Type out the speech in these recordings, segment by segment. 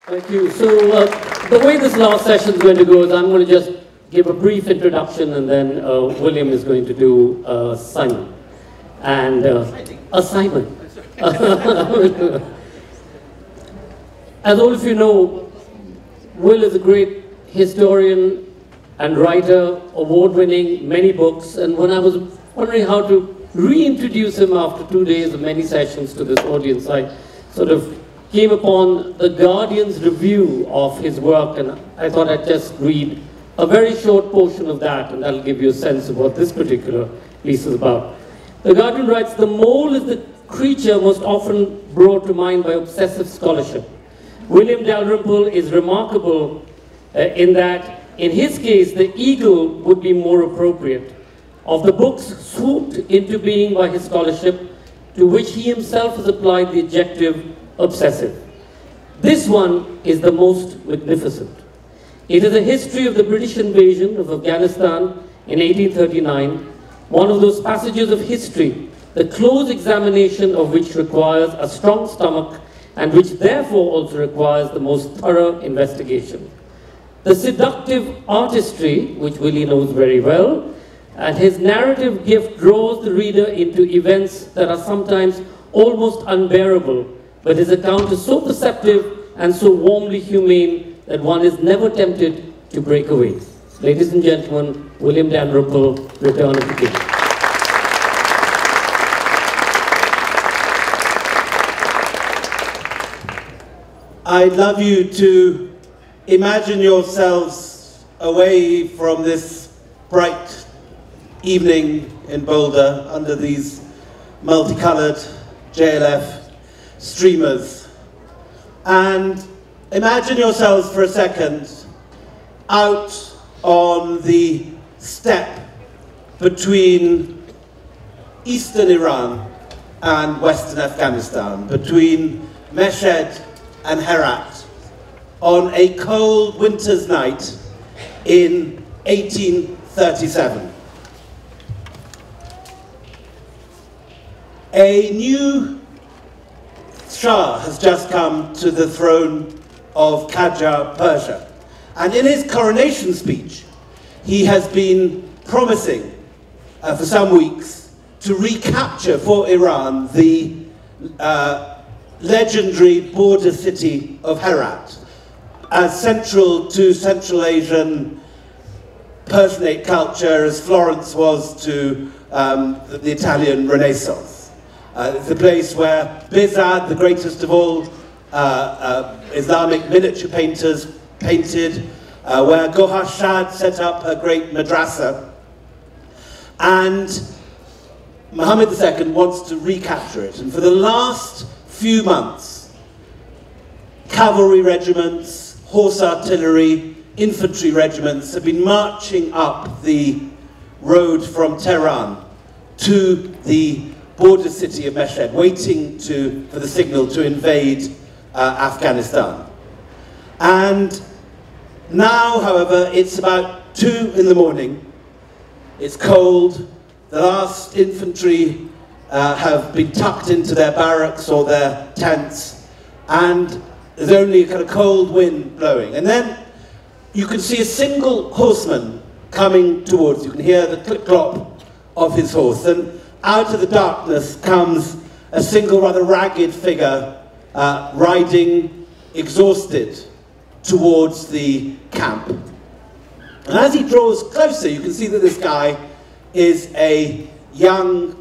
Thank you. So the way this last session is going to go is I'm going to just give a brief introduction, and then William is going to do Simon. And Simon. As all of you know, Will is a great historian and writer, award-winning, many books. And when I was wondering how to reintroduce him after 2 days of many sessions to this audience, I sort of came upon the Guardian's review of his work, and I thought I'd just read a very short portion of that, and that'll give you a sense of what this particular piece is about. The Guardian writes, "The mole is the creature most often brought to mind by obsessive scholarship. William Dalrymple is remarkable in that, in his case, the eagle would be more appropriate. Of the books swooped into being by his scholarship, to which he himself has applied the adjective obsessive. This one is the most magnificent. It is a history of the British invasion of Afghanistan in 1839, one of those passages of history, the close examination of which requires a strong stomach and which therefore also requires the most thorough investigation. The seductive artistry, which Willie knows very well, and his narrative gift draws the reader into events that are sometimes almost unbearable, but his account is so perceptive and so warmly humane that one is never tempted to break away." Ladies and gentlemen, William Dalrymple, Return of the King. I'd love you to imagine yourselves away from this bright evening in Boulder under these multicolored JLF streamers, and imagine yourselves for a second out on the steppe between eastern Iran and western Afghanistan, between Mashhad and Herat, on a cold winter's night in 1837. A new Shah has just come to the throne of Qajar, Persia. And in his coronation speech, he has been promising for some weeks to recapture for Iran the legendary border city of Herat, as central to Central Asian Persianate culture as Florence was to the Italian Renaissance. It's a place where Bizad, the greatest of all Islamic miniature painters, painted, where Gohar Shad set up a great madrasa. And Mohammed II wants to recapture it. And for the last few months, cavalry regiments, horse artillery, infantry regiments have been marching up the road from Tehran to the border city of Mashhad, waiting for the signal to invade Afghanistan. And now, however, it's about 2 in the morning. It's cold. The last infantry have been tucked into their barracks or their tents, and there's only a kind of cold wind blowing. And then you can see a single horseman coming towards you. You can hear the clip-clop of his horse. And out of the darkness comes a single, rather ragged figure riding, exhausted, towards the camp. And as he draws closer, you can see that this guy is a young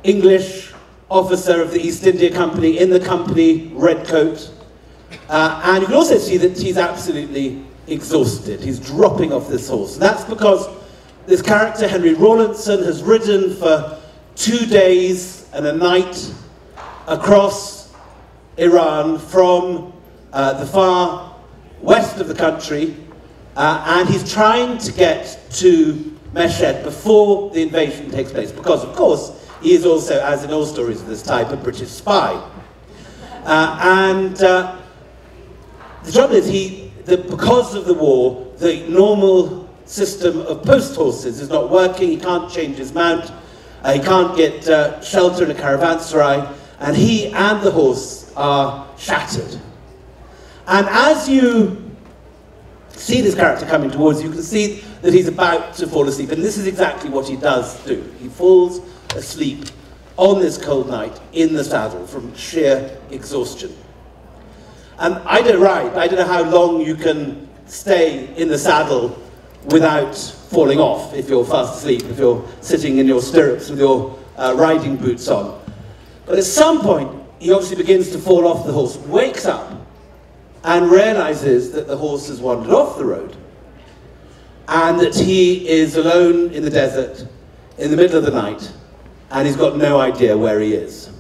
English officer of the East India Company in the company red coat. And you can also see that he's absolutely exhausted. He's dropping off this horse. And that's because this character, Henry Rawlinson, has ridden for 2 days and a night across Iran from the far west of the country, and he's trying to get to Mashhad before the invasion takes place, because of course he is also, as in all stories of this type, a British spy. The trouble is because of the war, the normal system of post horses is not working. He can't change his mount. He can't get shelter in a caravanserai, and he and the horse are shattered. And as you see this character coming towards you, you can see that he's about to fall asleep. And this is exactly what he does do. He falls asleep on this cold night in the saddle from sheer exhaustion. And I don't ride. I don't know how long you can stay in the saddle without falling off if you're fast asleep, if you're sitting in your stirrups with your riding boots on. But at some point, he obviously begins to fall off the horse, wakes up, and realizes that the horse has wandered off the road, and that he is alone in the desert in the middle of the night, and he's got no idea where he is.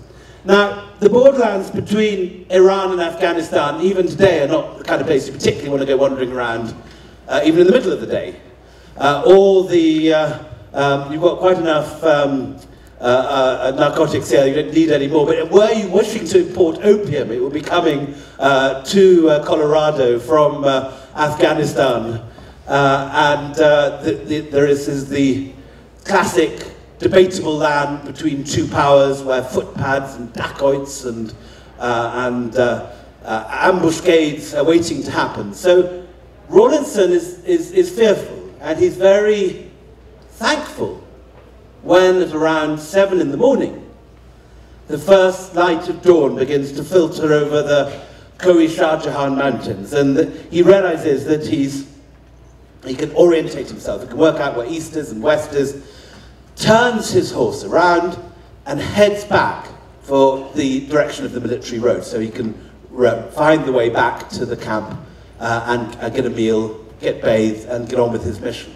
Now, the borderlands between Iran and Afghanistan, even today, are not the kind of place you particularly want to go wandering around, even in the middle of the day. You've got quite enough narcotics here, you don't need any more. But were you wishing to import opium, it would be coming to Colorado from Afghanistan. There is the classic debatable land between two powers where footpads and dacoits and ambuscades are waiting to happen. So Rawlinson is fearful, and he's very thankful when at around 7 in the morning, the first light of dawn begins to filter over the Shah Jahan mountains, and he realizes that he can orientate himself, he can work out where east is and west is, turns his horse around and heads back for the direction of the military road, so he can find the way back to the camp and get a meal, get bathed, and get on with his mission.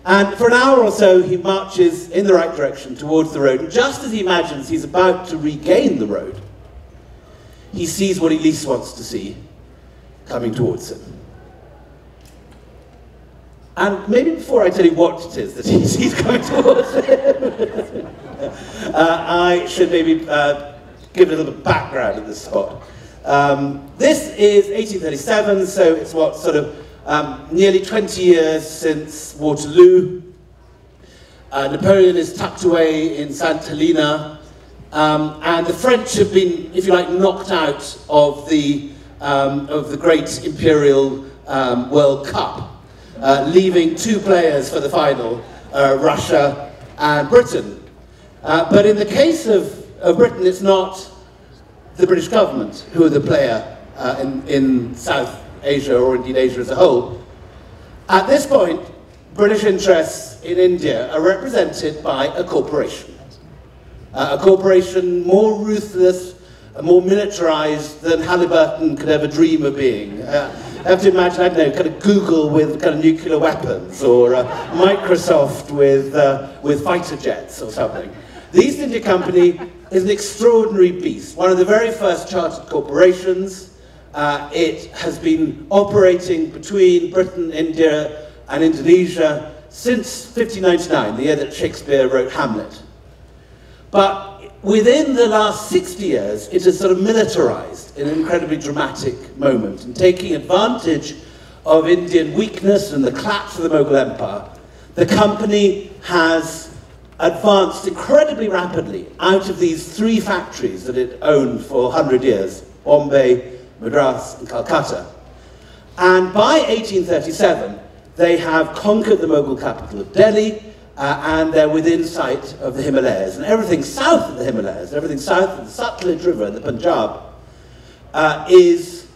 And for an hour or so, he marches in the right direction towards the road, and just as he imagines he's about to regain the road, he sees what he least wants to see coming towards him. And maybe before I tell you what it is that he sees coming towards him, I should maybe give a little background at this spot. This is 1837, so it's what, sort of nearly 20 years since Waterloo. Napoleon is tucked away in St. Helena, and the French have been, if you like, knocked out of the great Imperial World Cup, leaving 2 players for the final, Russia and Britain. But in the case of Britain, it's not the British government who are the player in South Asia, or indeed Asia as a whole. At this point, British interests in India are represented by a corporation. A corporation more ruthless, more militarized than Halliburton could ever dream of being. I have to imagine, I don't know, kind of Google with kind of nuclear weapons, or Microsoft with fighter jets or something. The East India Company is an extraordinary beast, one of the very first chartered corporations. It has been operating between Britain, India, and Indonesia since 1599, the year that Shakespeare wrote Hamlet. But within the last 60 years, it has sort of militarized in an incredibly dramatic moment, and taking advantage of Indian weakness and the collapse of the Mughal Empire, the company has advanced incredibly rapidly out of these 3 factories that it owned for 100 years, Bombay, Madras and Calcutta. And by 1837, they have conquered the Mughal capital of Delhi, and they're within sight of the Himalayas. And everything south of the Himalayas, everything south of the Satluj River in the Punjab, is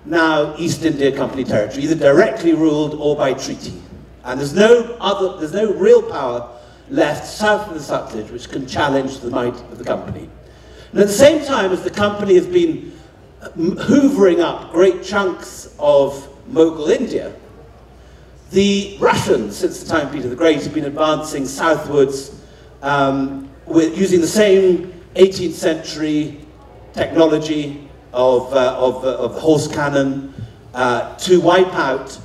now East India Company territory, either directly ruled or by treaty. And there's no real power left south of the Satluj which can challenge the might of the company. And at the same time as the company has been hoovering up great chunks of Mughal India, the Russians, since the time of Peter the Great, have been advancing southwards using the same 18th century technology of the horse cannon to wipe out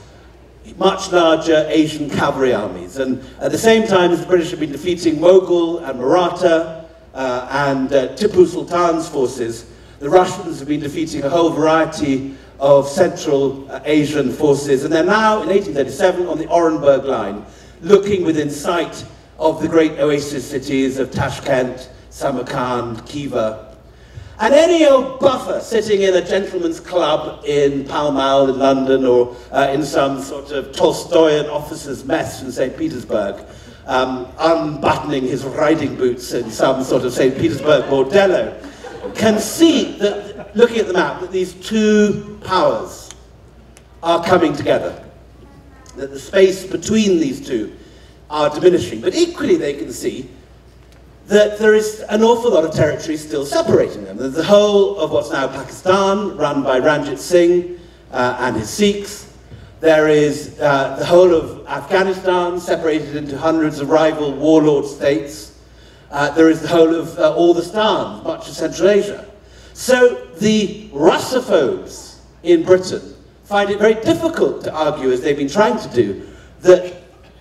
much larger Asian cavalry armies. And at the same time as the British have been defeating Mughal and Maratha and Tipu Sultan's forces, the Russians have been defeating a whole variety of Central Asian forces, and they're now, in 1837, on the Orenburg line, looking within sight of the great oasis cities of Tashkent, Samarkand, Khiva. And any old buffer sitting in a gentleman's club in Pall Mall in London, or in some sort of Tolstoyan officer's mess in St. Petersburg, unbuttoning his riding boots in some sort of St. Petersburg bordello, can see that, looking at the map, that these two powers are coming together, that the space between these two are diminishing. But equally they can see that there is an awful lot of territory still separating them. There's the whole of what's now Pakistan, run by Ranjit Singh and his Sikhs. There is the whole of Afghanistan, separated into hundreds of rival warlord states. There is the whole of all the stans, much of Central Asia. So the Russophobes in Britain find it very difficult to argue, as they've been trying to do, that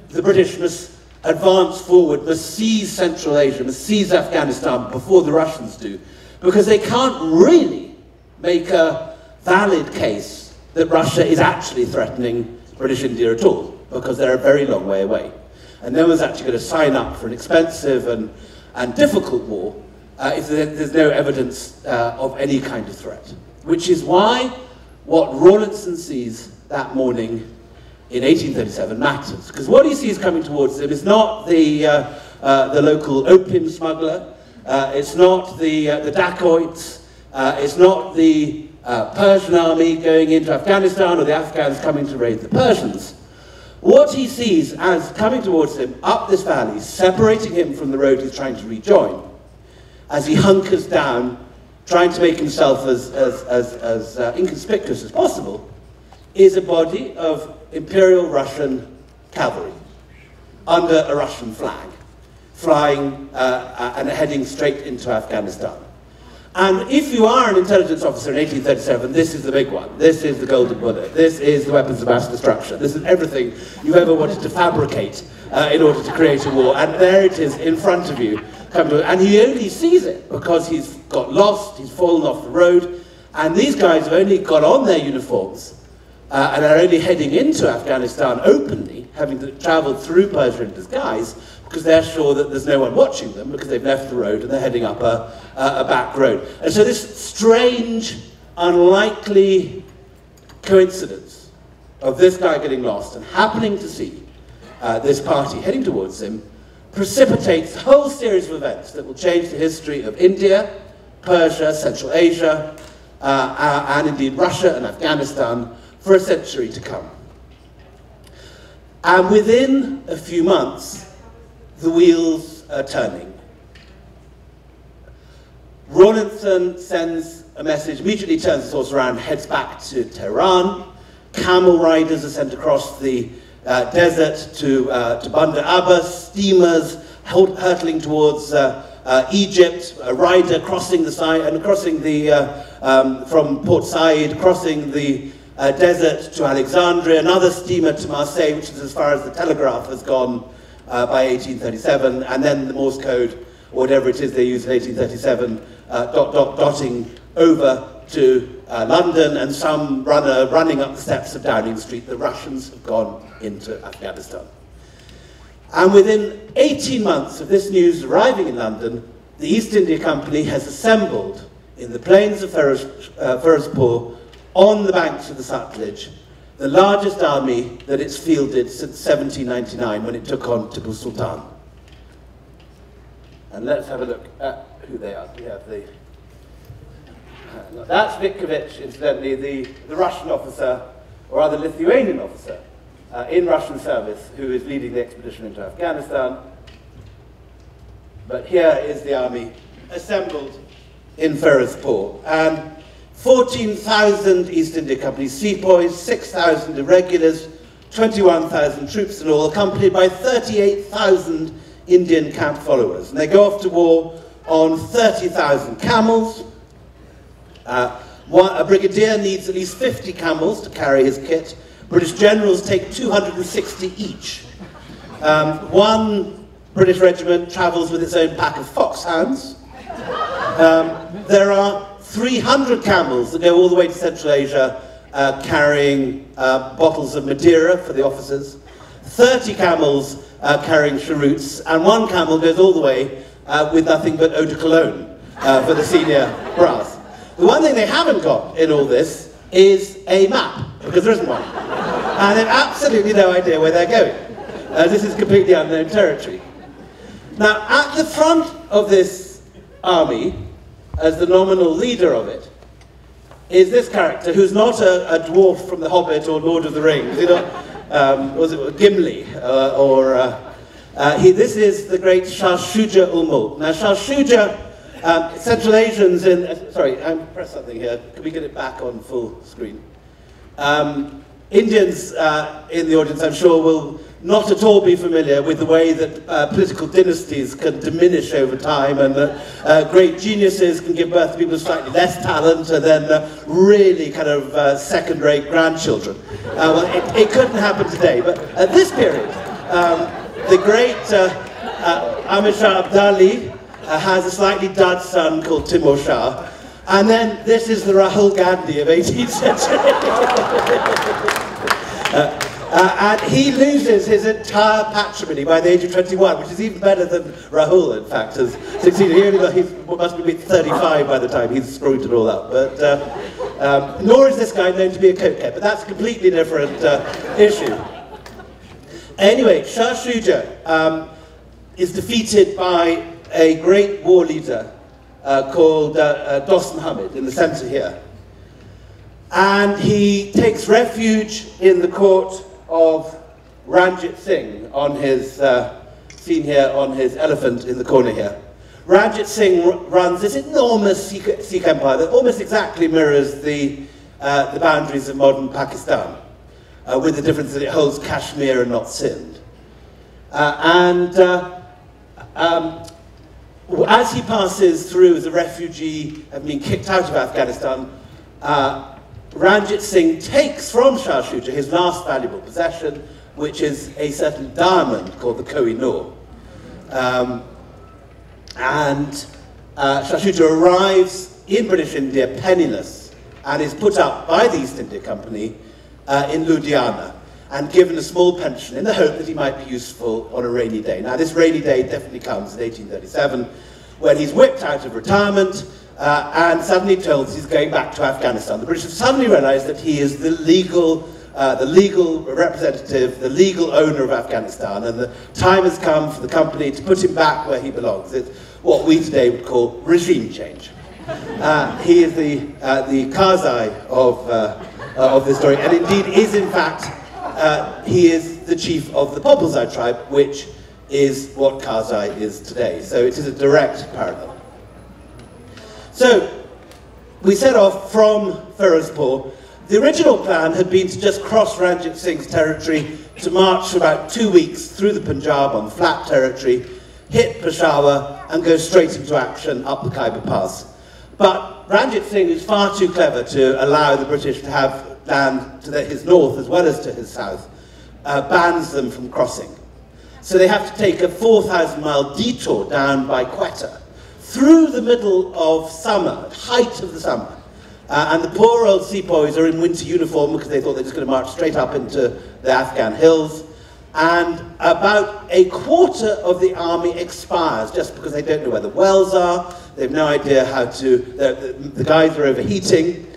the British must advance forward, must seize Central Asia, must seize Afghanistan before the Russians do, because they can't really make a valid case that Russia is actually threatening British India at all, because they're a very long way away. And no one's actually going to sign up for an expensive and difficult war if there's no evidence of any kind of threat. Which is why what Rawlinson sees that morning in 1837 matters, because what he sees coming towards him is not the local opium smuggler, it's not the dacoits, it's not the Persian army going into Afghanistan or the Afghans coming to raid the Persians. What he sees as coming towards him up this valley, separating him from the road he's trying to rejoin, as he hunkers down, trying to make himself as inconspicuous as possible, is a body of Imperial Russian cavalry under a Russian flag, flying and heading straight into Afghanistan. And if you are an intelligence officer in 1837, this is the big one. This is the golden bullet. This is the weapons of mass destruction. This is everything you ever wanted to fabricate in order to create a war. And there it is in front of you. And he only sees it because he's got lost, he's fallen off the road, and these guys have only got on their uniforms and are only heading into Afghanistan openly, having travelled through Persia in disguise, because they're sure that there's no one watching them, because they've left the road and they're heading up a back road. And so this strange, unlikely coincidence of this guy getting lost and happening to see this party heading towards him precipitates a whole series of events that will change the history of India, Persia, Central Asia, and indeed Russia and Afghanistan for a century to come. And within a few months, the wheels are turning. Rawlinson sends a message, immediately turns his horse around, heads back to Tehran. Camel riders are sent across the desert to Bandar Abbas, steamers hurtling towards Egypt, a rider crossing the side and crossing the from Port Said, crossing the desert to Alexandria, another steamer to Marseille, which is as far as the telegraph has gone by 1837, and then the Morse code, or whatever it is they use in 1837, dotting over to London, and some runner running up the steps of Downing Street. The Russians have gone into Afghanistan. And within 18 months of this news arriving in London, the East India Company has assembled in the plains of Firozpur, on the banks of the Sutlej, the largest army that it's fielded since 1799, when it took on Tipu Sultan. And let's have a look at who they are. We have the... that's Vitkovich, incidentally, the Russian officer, or rather Lithuanian officer, in Russian service, who is leading the expedition into Afghanistan. But here is the army assembled in Firozpur. And 14,000 East India Company sepoys, 6,000 irregulars, 21,000 troops in all, accompanied by 38,000 Indian camp followers. And they go off to war on 30,000 camels. A brigadier needs at least 50 camels to carry his kit. British generals take 260 each. One British regiment travels with its own pack of foxhounds. There are 300 camels that go all the way to Central Asia, carrying bottles of Madeira for the officers, 30 camels carrying cheroots, and one camel goes all the way with nothing but eau de cologne for the senior brass. The one thing they haven't got in all this is a map, because there isn't one. And they've absolutely no idea where they're going. This is completely unknown territory. Now, at the front of this army, as the nominal leader of it, is this character who's not a dwarf from The Hobbit or Lord of the Rings. You know, was it Gimli? This is the great Shah Shuja ul Mulk. Now, Shah Shuja, Central Asians in... sorry, I pressed something here. Can we get it back on full screen? Indians in the audience, I'm sure, will not at all be familiar with the way that political dynasties can diminish over time, and that great geniuses can give birth to people with slightly less talent and then really kind of second-rate grandchildren. Well, it couldn't happen today, but at this period, the great Amir Shah Abdali has a slightly dud son called Timur Shah, and then this is the Rahul Gandhi of 18th century. And he loses his entire patrimony by the age of 21, which is even better than Rahul, in fact, has succeeded. He must have been 35 by the time he's screwed it all up. But nor is this guy known to be a cokehead, but that's a completely different issue. Anyway, Shah Shuja is defeated by a great war leader called Dost Muhammad in the centre here. And he takes refuge in the court of Ranjit Singh on his, seen here on his elephant in the corner here. Ranjit Singh runs this enormous Sikh empire that almost exactly mirrors the boundaries of modern Pakistan, with the difference that it holds Kashmir and not Sindh. As he passes through as a refugee, having been kicked out of Afghanistan, Ranjit Singh takes from Shah Shuja his last valuable possession, which is a certain diamond called the Koh-i-Noor. Shah Shuja arrives in British India penniless and is put up by the East India Company in Ludhiana and given a small pension in the hope that he might be useful on a rainy day. Now, this rainy day definitely comes in 1837 when he's whipped out of retirement and suddenly told he's going back to Afghanistan. The British have suddenly realized that he is the legal representative, the legal owner of Afghanistan, and the time has come for the company to put him back where he belongs. It's what we today would call regime change. He is the Karzai of this story, and indeed is in fact, he is the chief of the Popalzai tribe, which is what Karzai is today. So it is a direct parallel. So, we set off from Firozpur. The original plan had been to just cross Ranjit Singh's territory, to march for about 2 weeks through the Punjab on flat territory, hit Peshawar, and go straight into action up the Khyber Pass. But Ranjit Singh is far too clever to allow the British to have land to his north as well as to his south, bans them from crossing. So they have to take a 4,000-mile detour down by Quetta, through the middle of summer, height of the summer. And the poor old sepoys are in winter uniform because they thought they're just going to march straight up into the Afghan hills. And about a quarter of the army expires just because they don't know where the wells are. They have no idea how to, the guys are overheating.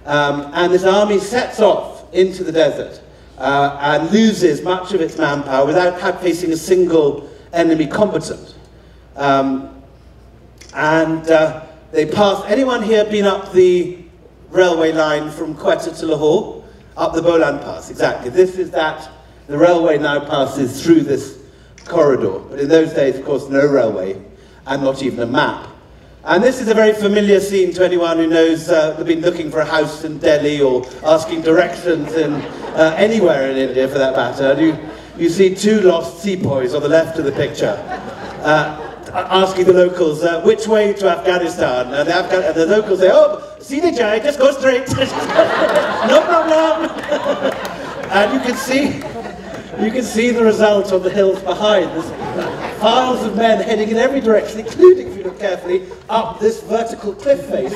And this army sets off into the desert and loses much of its manpower without facing a single enemy combatant. They pass, anyone here been up the railway line from Quetta to Lahore? Up the Bolan Pass, exactly. This is that, the railway now passes through this corridor. But in those days, of course, no railway, and not even a map. And this is a very familiar scene to anyone who knows, they've been looking for a house in Delhi or asking directions in anywhere in India for that matter. You see two lost sepoys on the left of the picture. Asking the locals, which way to Afghanistan? And the locals say, oh, Sine Jai, just go straight. No problem. And you can see the result on the hills behind. There's files of men heading in every direction, including, if you look carefully, up this vertical cliff face.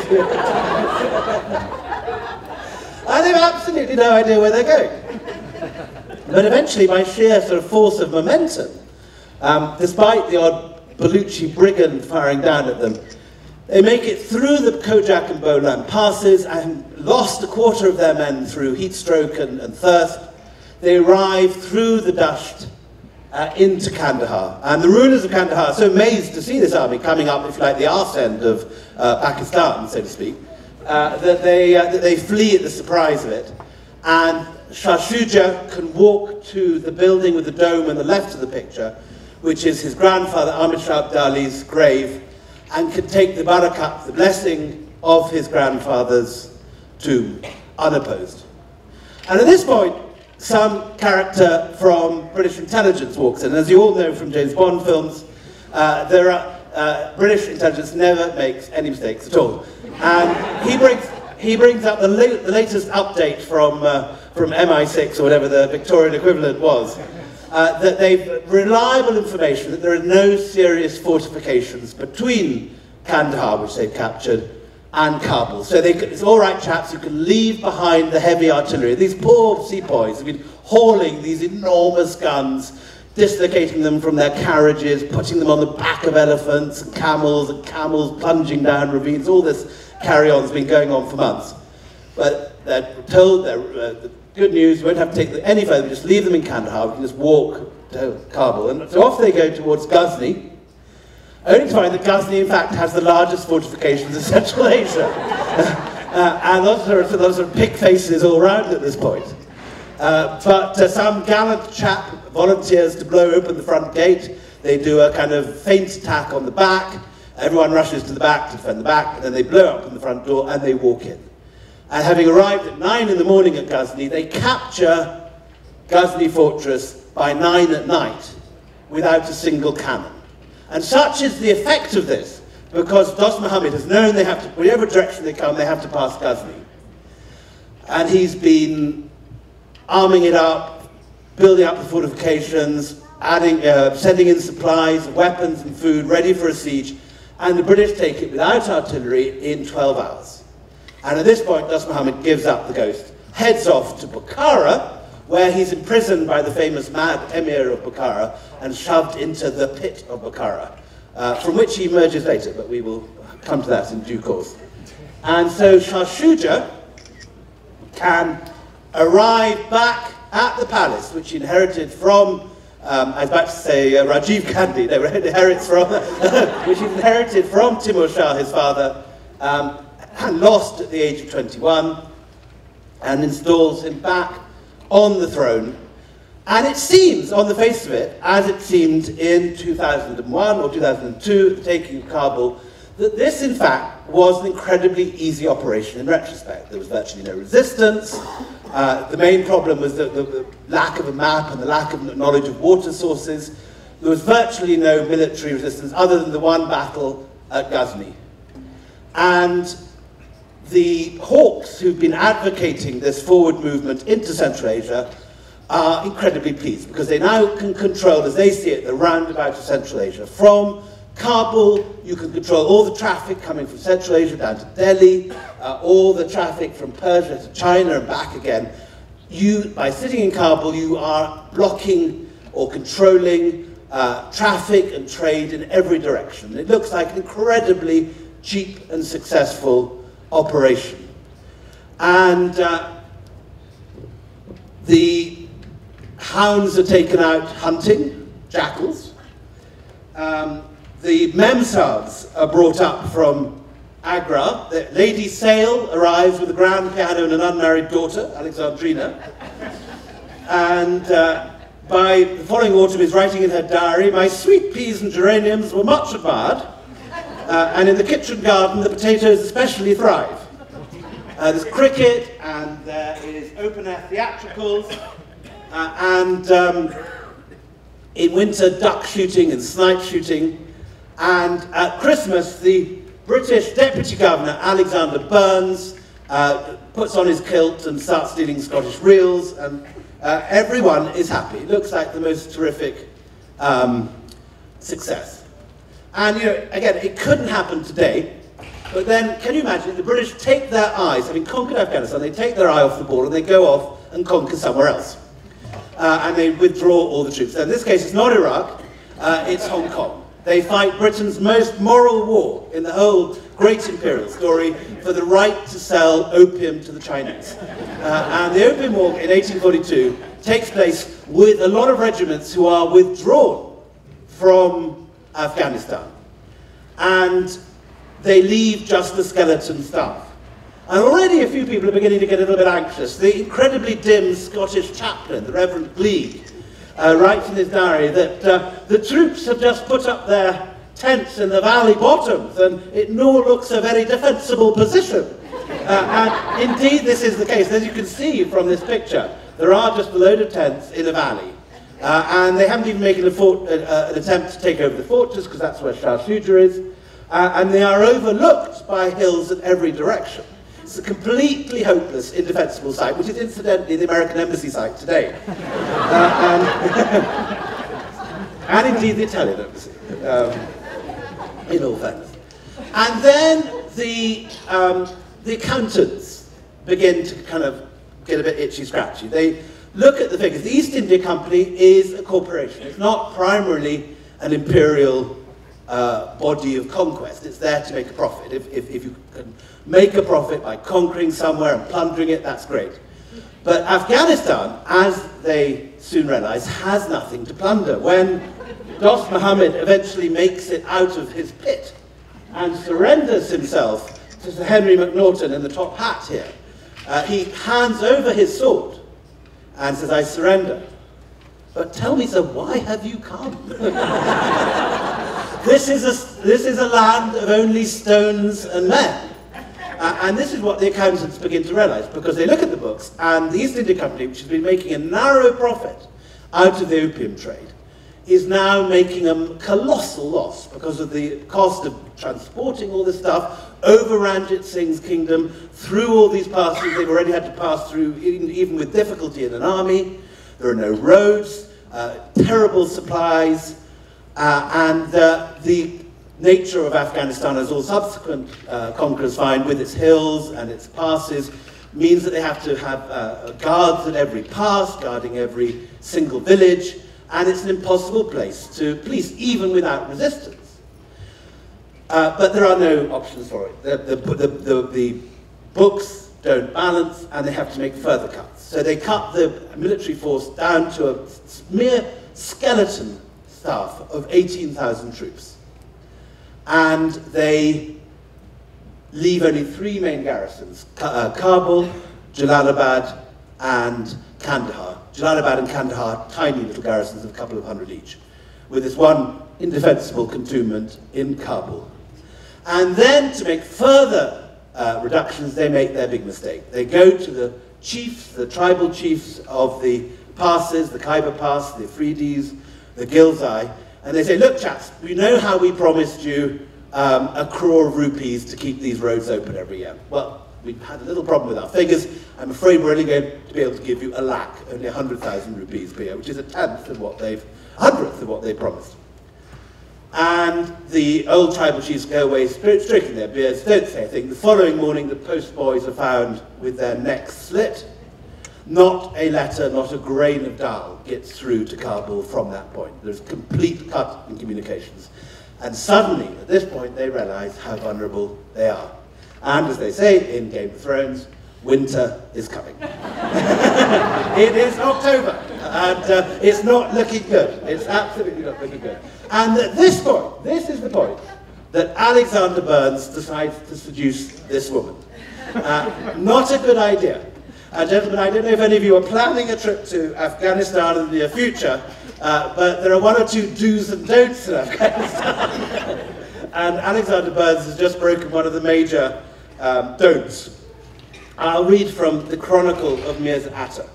And they've absolutely no idea where they're going. But eventually, by sheer sort of force of momentum, despite the odd Baluchi brigand firing down at them, They make it through the Kojak and Bolan passes and lost a quarter of their men through heat stroke and thirst. They arrive through the Dasht into Kandahar. And the rulers of Kandahar are so amazed to see this army coming up, if you like, the arse end of Pakistan, so to speak, that they flee at the surprise of it. And Shah Shuja can walk to the building with the dome on the left of the picture, which is his grandfather Ahmad Shah Abdali's grave, and can take the barakat, the blessing of his grandfather's tomb, unopposed. And at this point, some character from British intelligence walks in. As you all know from James Bond films, British intelligence never makes any mistakes at all. And he brings up the latest update from MI6, or whatever the Victorian equivalent was, that they've reliable information that there are no serious fortifications between Kandahar, which they've captured, and Kabul. So it's all right, chaps, you can leave behind the heavy artillery. These poor sepoys have been hauling these enormous guns, dislocating them from their carriages, putting them on the back of elephants and camels plunging down ravines. All this carry-on's been going on for months. But they're told, the good news, you won't have to take them any further, just leave them in Kandahar, you can just walk to Kabul. And so off they go towards Ghazni, only to find that Ghazni, in fact, has the largest fortifications in Central Asia. And lots of pig faces all around at this point. But some gallant chap volunteers to blow open the front gate. They do a kind of feint attack on the back. Everyone rushes to the back to defend the back, and then they blow open the front door and they walk in. And having arrived at 9 in the morning at Ghazni, they capture Ghazni fortress by 9 at night without a single cannon. And such is the effect of this, because Dost Muhammad has known they have to, whatever direction they come, they have to pass Ghazni. And he's been arming it up, building up the fortifications, sending in supplies, weapons and food, ready for a siege. And the British take it without artillery in 12 hours. And at this point, Dost Muhammad gives up the ghost, heads off to Bukhara, where he's imprisoned by the famous mad emir of Bukhara and shoved into the pit of Bukhara, from which he emerges later, but we will come to that in due course. And so Shah Shuja can arrive back at the palace, which he inherited from, I was about to say Rajiv Gandhi, no, which he inherited from Timur Shah, his father, and lost at the age of 21, and installs him back on the throne. And it seems, on the face of it, as it seemed in 2001 or 2002, the taking of Kabul, that this, in fact, was an incredibly easy operation in retrospect. There was virtually no resistance. The main problem was the lack of a map and the lack of knowledge of water sources. There was virtually no military resistance other than the one battle at Ghazni. And the hawks who've been advocating this forward movement into Central Asia are incredibly pleased, because they now can control, as they see it, the roundabout of Central Asia. From Kabul, you can control all the traffic coming from Central Asia down to Delhi, all the traffic from Persia to China and back again. By sitting in Kabul, you are blocking or controlling traffic and trade in every direction. It looks like an incredibly cheap and successful operation. And the hounds are taken out hunting, jackals. The Memsahs are brought up from Agra. The Lady Sale arrives with a grand piano and an unmarried daughter, Alexandrina. And by the following autumn is writing in her diary, "My sweet peas and geraniums were much admired, and in the kitchen garden the potatoes especially thrive." There's cricket, and there is open-air theatricals, and in winter duck shooting and snipe shooting. And at Christmas, the British Deputy Governor, Alexander Burns, puts on his kilt and starts stealing Scottish reels, and everyone is happy. It looks like the most terrific success. And, you know, again, it couldn't happen today, but then, can you imagine, the British take their eyes, having conquered Afghanistan, they take their eye off the ball and they go off and conquer somewhere else. And they withdraw all the troops. So in this case, it's not Iraq, it's Hong Kong. They fight Britain's most moral war in the whole great imperial story, for the right to sell opium to the Chinese. And the Opium War in 1842 takes place with a lot of regiments who are withdrawn from Afghanistan. And they leave just the skeleton staff. And already a few people are beginning to get a little bit anxious. The incredibly dim Scottish chaplain, the Reverend Gleig, writes in his diary that the troops have just put up their tents in the valley bottoms, and it no looks a very defensible position. And indeed this is the case. As you can see from this picture, there are just a load of tents in a valley. And they haven't even made an attempt to take over the fortress, because that's where Sharjah is. And they are overlooked by hills in every direction. It's a completely hopeless, indefensible site, which is incidentally the American Embassy site today. And indeed the Italian Embassy, in all fairness. And then the accountants begin to kind of get a bit itchy-scratchy. They look at the figures. The East India Company is a corporation. It's not primarily an imperial body of conquest. It's there to make a profit. If you can make a profit by conquering somewhere and plundering it, that's great. But Afghanistan, as they soon realize, has nothing to plunder. When Dost Muhammad eventually makes it out of his pit and surrenders himself to Sir Henry MacNaughton in the top hat here, he hands over his sword and says, "I surrender. But tell me, sir, why have you come?" This is a land of only stones and men. And this is what the accountants begin to realize, because they look at the books, and the East India Company, which has been making a narrow profit out of the opium trade, is now making a colossal loss because of the cost of transporting all this stuff over Ranjit Singh's kingdom, through all these passes they've already had to pass through, even with difficulty in an army. There are no roads, terrible supplies, and the nature of Afghanistan, as all subsequent conquerors find, with its hills and its passes, means that they have to have guards at every pass, guarding every single village, and it's an impossible place to police, even without resistance. But there are no options for it. The books don't balance, and they have to make further cuts. So they cut the military force down to a mere skeleton staff of 18,000 troops. And they leave only three main garrisons, Kabul, Jalalabad, and Kandahar. Jalalabad and Kandahar, tiny little garrisons of a couple of hundred each, with this one indefensible cantonment in Kabul. And then, to make further reductions, they make their big mistake. They go to the chiefs, the tribal chiefs of the passes, the Khyber Pass, the Afridis, the Ghilzai, and they say, "Look, chaps, we know how we promised you 1 crore of rupees to keep these roads open every year. Well, we've had a little problem with our figures. I'm afraid we're only going to be able to give you 1 lakh, only 100,000 rupees per year, which is 1/10 of what they've, 100th of what they promised." And the old tribal chiefs go away stroking their beards, don't say a thing. The following morning, the post boys are found with their necks slit. Not a letter, not a grain of dal gets through to Kabul from that point. There's a complete cut in communications. And suddenly, at this point, they realize how vulnerable they are. And as they say in Game of Thrones, winter is coming. It is October, and it's not looking good. It's absolutely not looking good. And at this point, this is the point that Alexander Burns decides to seduce this woman. Not a good idea. Gentlemen, I don't know if any of you are planning a trip to Afghanistan in the near future, but there are 1 or 2 do's and don'ts in Afghanistan. And Alexander Burns has just broken one of the major don'ts. I'll read from the Chronicle of Mirza Atta.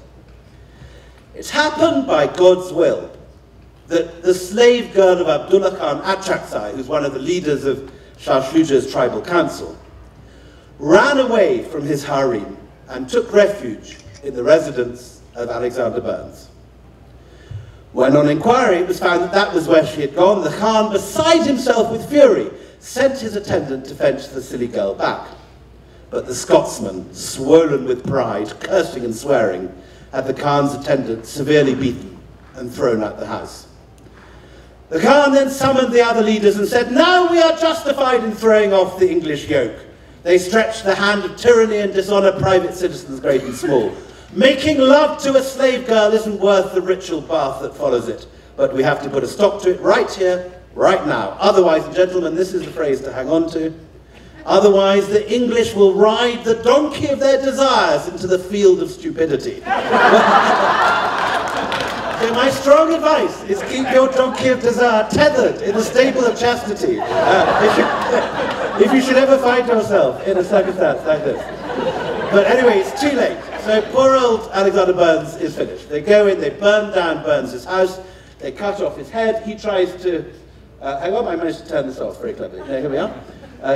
"It's happened by God's will that the slave girl of Abdullah Khan Achakzai, who's one of the leaders of Shah Shuja's tribal council, ran away from his harem and took refuge in the residence of Alexander Burns. When on inquiry it was found that that was where she had gone, the Khan, beside himself with fury, sent his attendant to fetch the silly girl back. But the Scotsman, swollen with pride, cursing and swearing, had the Khan's attendant severely beaten and thrown out the house. The Khan then summoned the other leaders and said, now we are justified in throwing off the English yoke. They stretched the hand of tyranny and dishonor private citizens, great and small. Making love to a slave girl isn't worth the ritual bath that follows it. But we have to put a stop to it right here, right now. Otherwise, gentlemen, this is the phrase to hang on to. Otherwise, the English will ride the donkey of their desires into the field of stupidity. So my strong advice is keep your donkey of desire tethered in the stable of chastity. If you should ever find yourself in a circumstance like this. But anyway, it's too late. So poor old Alexander Burns is finished. They go in, they burn down Burns' house, they cut off his head. He tries to, hang on, I managed to turn this off very cleverly. Here we are.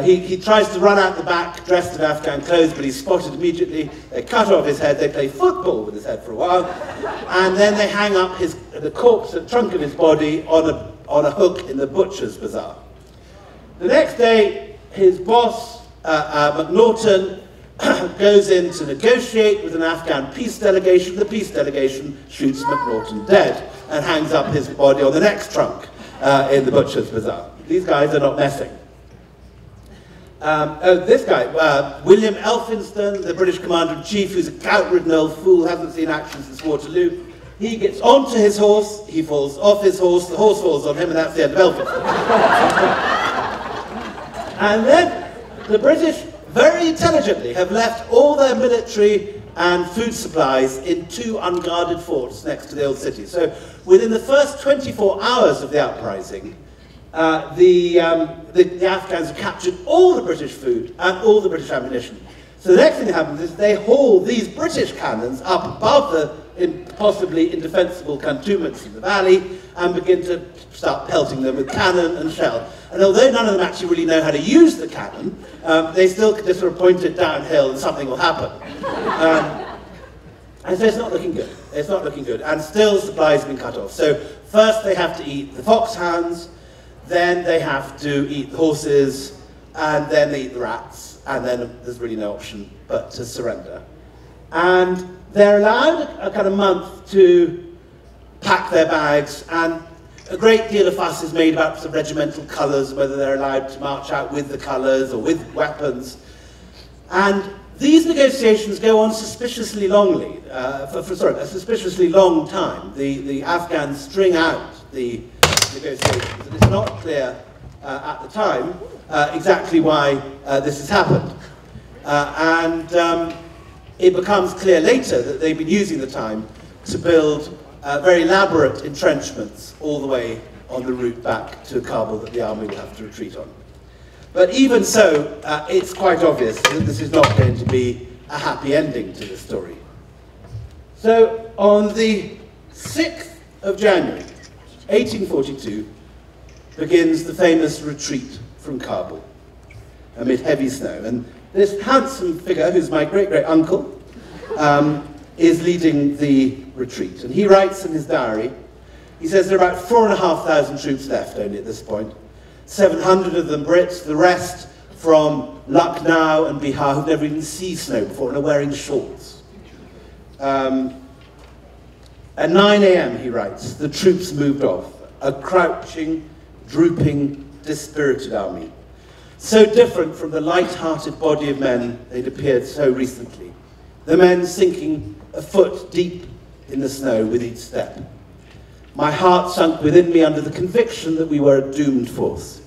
He tries to run out the back, dressed in Afghan clothes, but he's spotted immediately. They cut off his head, they play football with his head for a while, and then they hang up the corpse, the trunk of his body, on a hook in the butcher's bazaar. The next day, his boss, McNaughton, goes in to negotiate with an Afghan peace delegation. The peace delegation shoots McNaughton dead and hangs up his body on the next trunk in the butcher's bazaar. These guys are not messing. This guy, William Elphinstone, the British Commander-in-Chief, who's a gout-ridden old fool, hasn't seen action since Waterloo. He gets onto his horse, he falls off his horse, the horse falls on him, and that's the end of Elphinstone. And then the British, very intelligently, have left all their military and food supplies in 2 unguarded forts next to the old city. So within the first 24 hours of the uprising, the Afghans have captured all the British food and all the British ammunition. So the next thing that happens is they haul these British cannons up above the possibly indefensible cantonments in the valley and begin to start pelting them with cannon and shell. And although none of them actually really know how to use the cannon, they still just sort of point it downhill and something will happen. And so it's not looking good. It's not looking good. And still supplies have been cut off. So first they have to eat the foxhounds, then they have to eat the horses, and then they eat the rats, and then there's really no option but to surrender. And they're allowed a kind of month to pack their bags, and a great deal of fuss is made about the regimental colours, whether they're allowed to march out with the colours or with weapons. And these negotiations go on suspiciously longly, for a suspiciously long time. The Afghans string out the negotiations, and it's not clear at the time exactly why this has happened. It becomes clear later that they've been using the time to build very elaborate entrenchments all the way on the route back to Kabul that the army will have to retreat on. But even so, it's quite obvious that this is not going to be a happy ending to the story. So on the 6th of January, 1842, begins the famous retreat from Kabul amid heavy snow. And this handsome figure, who's my great-great-uncle, is leading the retreat. And he writes in his diary, he says there are about 4,500 troops left only at this point. 700 of them Brits, the rest from Lucknow and Bihar, who've never even seen snow before and are wearing shorts. At 9 a.m., he writes, the troops moved off, a crouching, drooping, dispirited army. So different from the light-hearted body of men they'd appeared so recently. The men sinking a foot deep in the snow with each step. My heart sunk within me under the conviction that we were a doomed force.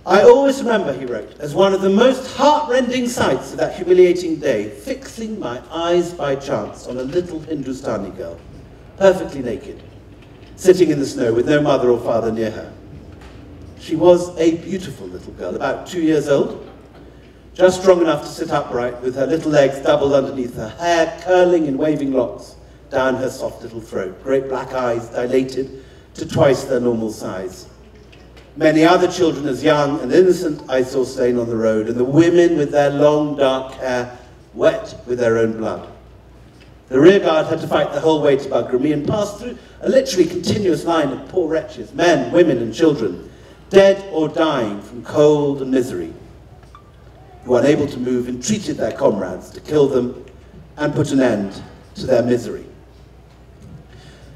I always remember, he wrote, as one of the most heart-rending sights of that humiliating day, fixing my eyes by chance on a little Hindustani girl, perfectly naked, sitting in the snow with no mother or father near her. She was a beautiful little girl, about 2 years old, just strong enough to sit upright with her little legs doubled underneath her, hair curling in waving locks down her soft little throat, great black eyes dilated to twice their normal size. Many other children as young and innocent I saw staying on the road, and the women with their long dark hair wet with their own blood. The rearguard had to fight the whole way to Bagrami and pass through a literally continuous line of poor wretches, men, women and children, dead or dying from cold and misery, who, unable to move, entreated their comrades to kill them and put an end to their misery.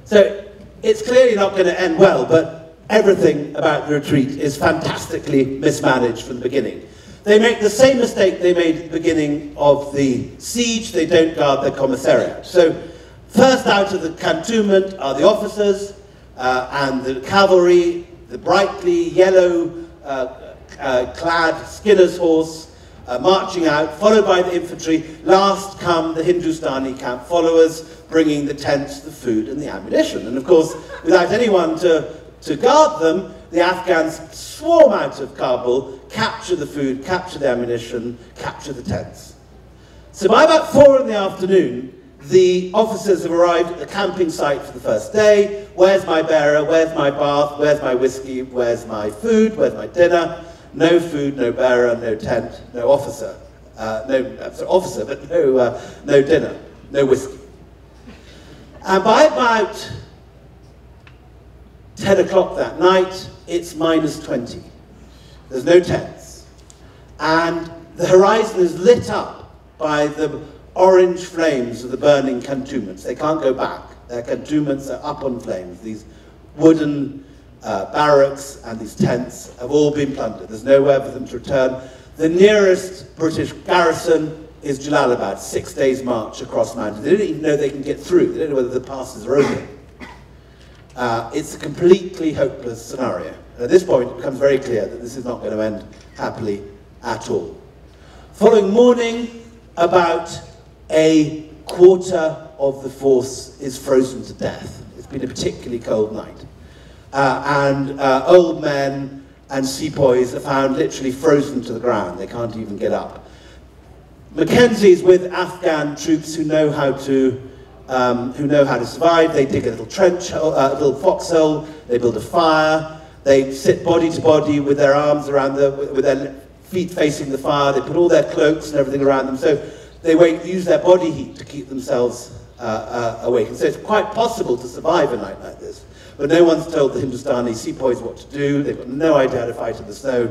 So it's clearly not going to end well, but everything about the retreat is fantastically mismanaged from the beginning. They make the same mistake they made at the beginning of the siege. They don't guard their commissariat. So first out of the cantonment are the officers and the cavalry, the brightly yellow clad Skinner's horse, marching out, followed by the infantry. Last come the Hindustani camp followers, bringing the tents, the food, and the ammunition. And of course, without anyone to guard them, the Afghans swarm out of Kabul, capture the food, capture the ammunition, capture the tents. So by about 4 in the afternoon, the officers have arrived at the camping site for the first day. Where's my bearer? Where's my bath? Where's my whiskey? Where's my food? Where's my dinner? No food, no bearer, no tent, no officer. Officer, but no dinner, no whiskey. And by about 10 o'clock that night, it's -20. There's no tents. And the horizon is lit up by the orange flames of the burning cantonments. They can't go back. Their cantonments are up on flames. These wooden barracks and these tents have all been plundered. There's nowhere for them to return. The nearest British garrison is Jalalabad, 6 days' march across mountains. They don't even know they can get through. They don't know whether the passes are open. It's a completely hopeless scenario. And at this point, it becomes very clear that this is not going to end happily at all. Following morning, about a quarter of the force is frozen to death. It's been a particularly cold night. Old men and sepoys are found literally frozen to the ground. They can't even get up. Mackenzie's with Afghan troops who know how to survive. They dig a little trench, a little foxhole. They build a fire. They sit body to body with their arms around with their feet facing the fire. They put all their cloaks and everything around them. So they use their body heat to keep themselves awake. And so it's quite possible to survive a night like this. But no one's told the Hindustani sepoys what to do. They've got no idea how to fight in the snow.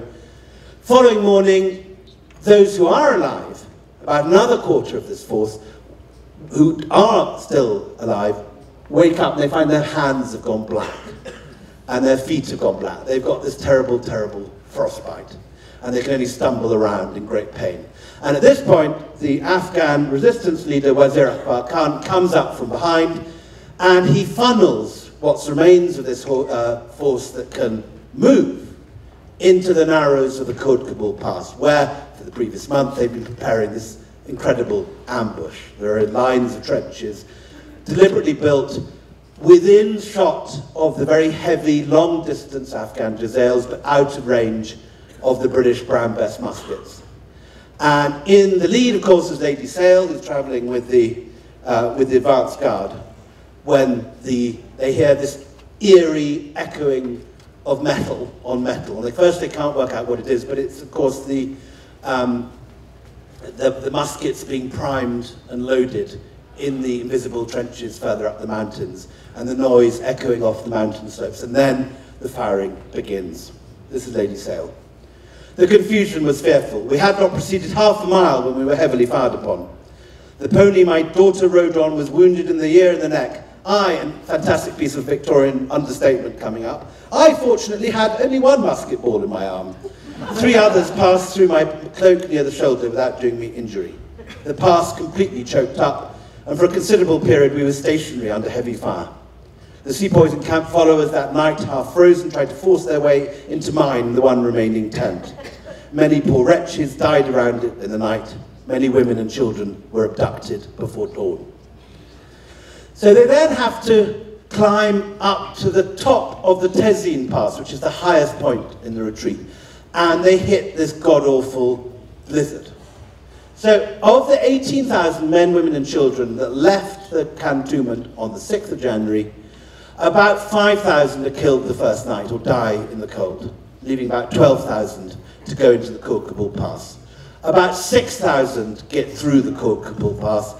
Following morning, those who are alive, about another quarter of this force, who are still alive, wake up and they find their hands have gone black and their feet have gone black. They've got this terrible, terrible frostbite and they can only stumble around in great pain. And at this point, the Afghan resistance leader, Wazir Akbar Khan, comes up from behind and he funnels what remains of this force that can move into the narrows of the Kabul Pass, where for the previous month they've been preparing this incredible ambush. There are lines of trenches deliberately built within shot of the very heavy, long-distance Afghan jezails, but out of range of the British Brown Bess muskets. And in the lead, of course, is Lady Sale, who's travelling with the advance guard, when they hear this eerie echoing of metal on metal. And at first they can't work out what it is, but it's, of course, the muskets being primed and loaded in the invisible trenches further up the mountains, and the noise echoing off the mountain slopes. And then the firing begins. This is Lady Sale. The confusion was fearful. We had not proceeded half a mile when we were heavily fired upon. The pony my daughter rode on was wounded in the ear and the neck. And fantastic piece of Victorian understatement coming up, I fortunately had only one musket ball in my arm. 3 others passed through my cloak near the shoulder without doing me injury. The pass completely choked up, and for a considerable period we were stationary under heavy fire. The sepoys and camp followers that night, half frozen, tried to force their way into mine, the one remaining tent. Many poor wretches died around it in the night. Many women and children were abducted before dawn. So they then have to climb up to the top of the Tezeen Pass, which is the highest point in the retreat, and they hit this god-awful blizzard. So of the 18,000 men, women and children that left the cantonment on the 6th of January, about 5,000 are killed the first night or die in the cold, leaving about 12,000 to go into the Kabul Pass. About 6,000 get through the Kabul Pass,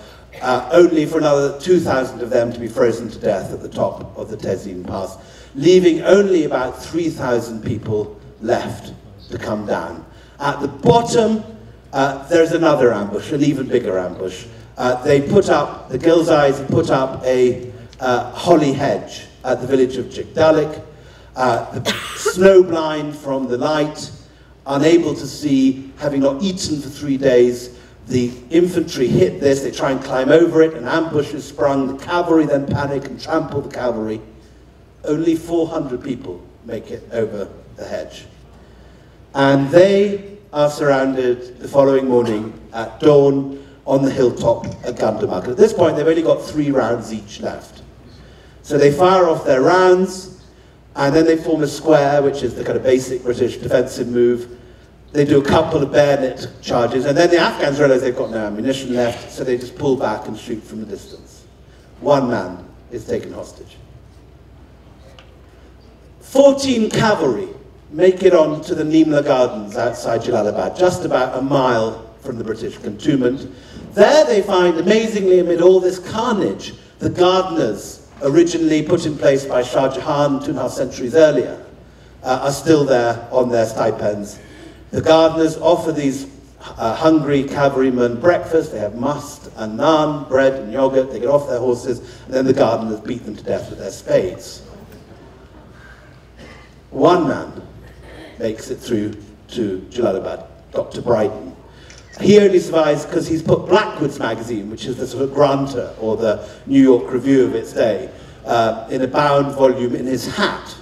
only for another 2,000 of them to be frozen to death at the top of the Tezeen Pass, leaving only about 3,000 people left to come down. At the bottom, there's another ambush, an even bigger ambush. The Ghilzais have put up a holly hedge at the village of Jigdalik, snowblind from the light, unable to see, having not eaten for 3 days. The infantry hit this, they try and climb over it, an ambush is sprung, the cavalry then panic and trample the cavalry. Only 400 people make it over the hedge. And they are surrounded the following morning at dawn on the hilltop at Gandamak. At this point, they've only got 3 rounds each left. So they fire off their rounds, and then they form a square, which is the kind of basic British defensive move. They do a couple of bayonet charges, and then the Afghans realize they've got no ammunition left, so they just pull back and shoot from a distance. 1 man is taken hostage. 14 cavalry make it on to the Nimla Gardens outside Jalalabad, just about a mile from the British cantonment. There they find, amazingly, amid all this carnage, the gardeners, originally put in place by Shah Jahan 2.5 centuries earlier, are still there on their stipends. The gardeners offer these hungry cavalrymen breakfast. They have must and naan, bread and yogurt. They get off their horses, and then the gardeners beat them to death with their spades. 1 man makes it through to Jalalabad, Dr. Brighton. He only survives because he's put Blackwood's magazine, which is the sort of Granter, or the New York Review of its day, in a bound volume in his hat.